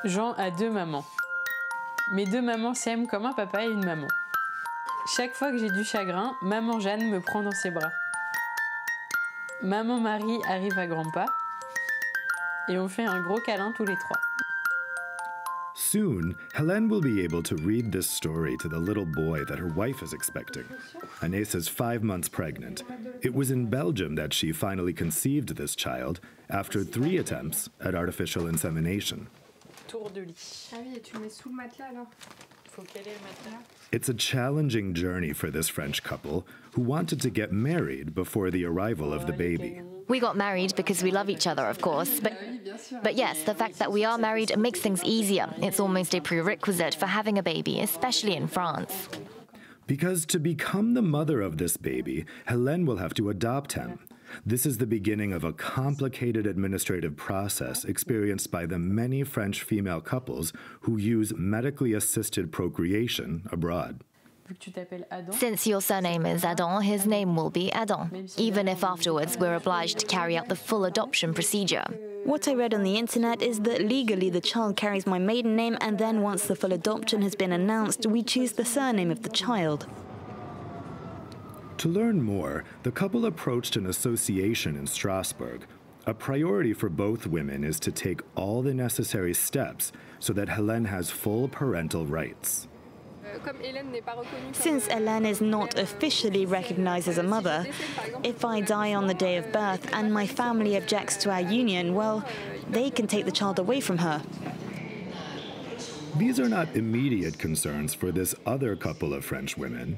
Jean a deux mamans. Mes deux mamans s'aiment comme un papa et une maman. Chaque fois que j'ai du chagrin, maman Jeanne me prend dans ses bras. Maman Marie arrive à grands pas et on fait un gros câlin tous les trois. Soon, Hélène will be able to read this story to the little boy that her wife is expecting. Agnès is 5 months pregnant. It was in Belgium that she finally conceived this child after 3 attempts at artificial insemination. Tour de lit. Ah oui, et tu le mets sous le matelas alors? Faut caler le matelas. It's a challenging journey for this French couple who wanted to get married before the arrival of the baby. We got married because we love each other, of course, but yes, the fact that we are married makes things easier. It's almost a prerequisite for having a baby, especially in France. Because to become the mother of this baby, Hélène will have to adopt him. This is the beginning of a complicated administrative process experienced by the many French female couples who use medically assisted procreation abroad. Since your surname is Adam, his name will be Adam, even if afterwards we're obliged to carry out the full adoption procedure. What I read on the internet is that legally the child carries my maiden name, and then once the full adoption has been announced, we choose the surname of the child. To learn more, the couple approached an association in Strasbourg. A priority for both women is to take all the necessary steps so that Hélène has full parental rights. Since Hélène is not officially recognized as a mother, if I die on the day of birth and my family objects to our union, well, they can take the child away from her. These are not immediate concerns for this other couple of French women.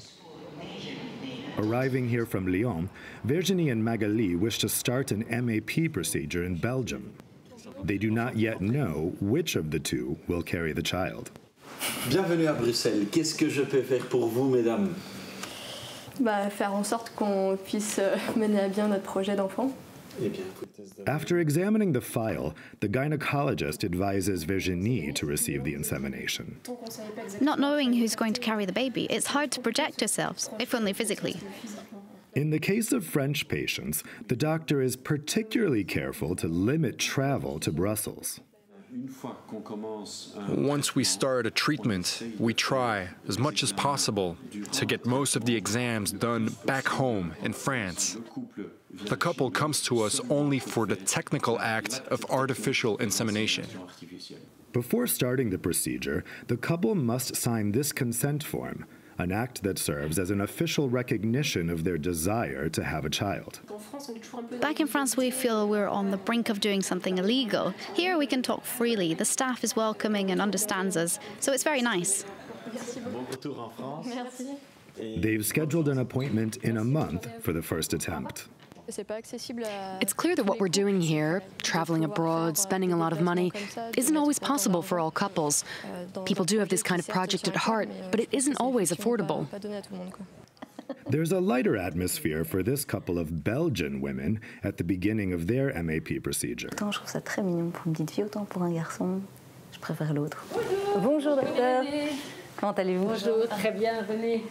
Arriving here from Lyon, Virginie and Magali wish to start an MAP procedure in Belgium. They do not yet know which of the two will carry the child. Bienvenue à Bruxelles. Qu'est-ce que je peux faire pour vous, mesdames? Faire en sorte qu'on puisse mener à bien notre projet d'enfant. After examining the file, the gynecologist advises Virginie to receive the insemination. Not knowing who's going to carry the baby, it's hard to project ourselves, if only physically. In the case of French patients, the doctor is particularly careful to limit travel to Brussels. Once we start a treatment, we try, as much as possible, to get most of the exams done back home in France. The couple comes to us only for the technical act of artificial insemination. Before starting the procedure, the couple must sign this consent form, an act that serves as an official recognition of their desire to have a child. Back in France, we feel we're on the brink of doing something illegal. Here we can talk freely. The staff is welcoming and understands us, so it's very nice. They've scheduled an appointment in a month for the first attempt. It's clear that what we're doing here, traveling abroad, spending a lot of money, isn't always possible for all couples. People do have this kind of project at heart, but it isn't always affordable. There's a lighter atmosphere for this couple of Belgian women at the beginning of their MAP procedure. Je trouve ça très mignon pour une petite fille, autant pour un garçon. Je préfère l'autre. Bonjour, docteur. Comment allez-vous? Bonjour, très bien, venez.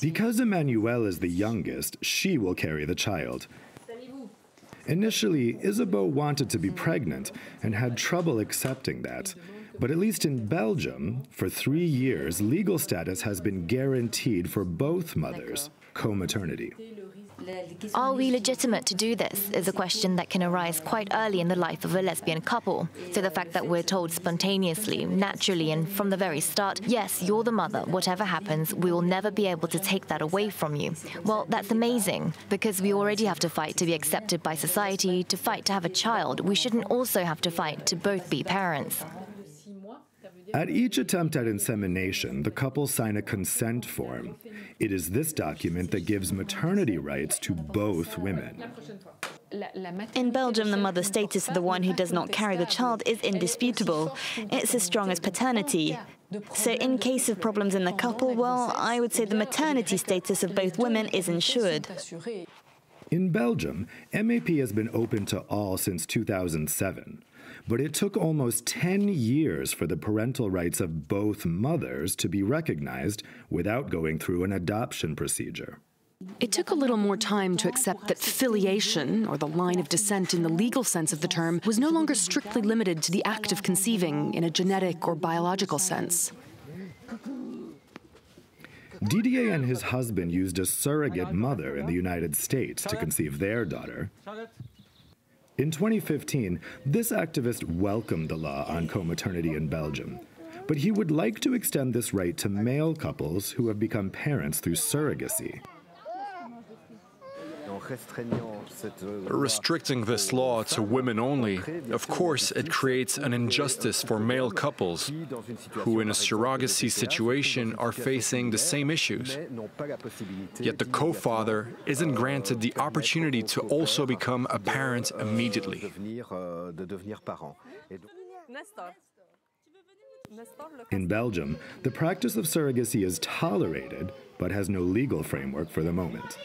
Because Emmanuelle is the youngest, she will carry the child. Initially, Isabeau wanted to be pregnant and had trouble accepting that. But at least in Belgium, for 3 years, legal status has been guaranteed for both mothers, co-maternity. Are we legitimate to do this is a question that can arise quite early in the life of a lesbian couple. So the fact that we're told spontaneously, naturally, and from the very start, yes, you're the mother, whatever happens, we will never be able to take that away from you. Well, that's amazing, because we already have to fight to be accepted by society, to fight to have a child. We shouldn't also have to fight to both be parents. At each attempt at insemination, the couple sign a consent form. It is this document that gives maternity rights to both women. In Belgium, the mother status of the one who does not carry the child is indisputable. It's as strong as paternity. So in case of problems in the couple, well, I would say the maternity status of both women is ensured. In Belgium, MAP has been open to all since 2007. But it took almost 10 years for the parental rights of both mothers to be recognized without going through an adoption procedure. It took a little more time to accept that filiation, or the line of descent in the legal sense of the term, was no longer strictly limited to the act of conceiving in a genetic or biological sense. Didier and his husband used a surrogate mother in the United States to conceive their daughter. In 2015, this activist welcomed the law on co-maternity in Belgium, but he would like to extend this right to male couples who have become parents through surrogacy. Restricting this law to women only, of course, it creates an injustice for male couples who, in a surrogacy situation, are facing the same issues. Yet the co-father isn't granted the opportunity to also become a parent immediately. In Belgium, the practice of surrogacy is tolerated, but has no legal framework for the moment.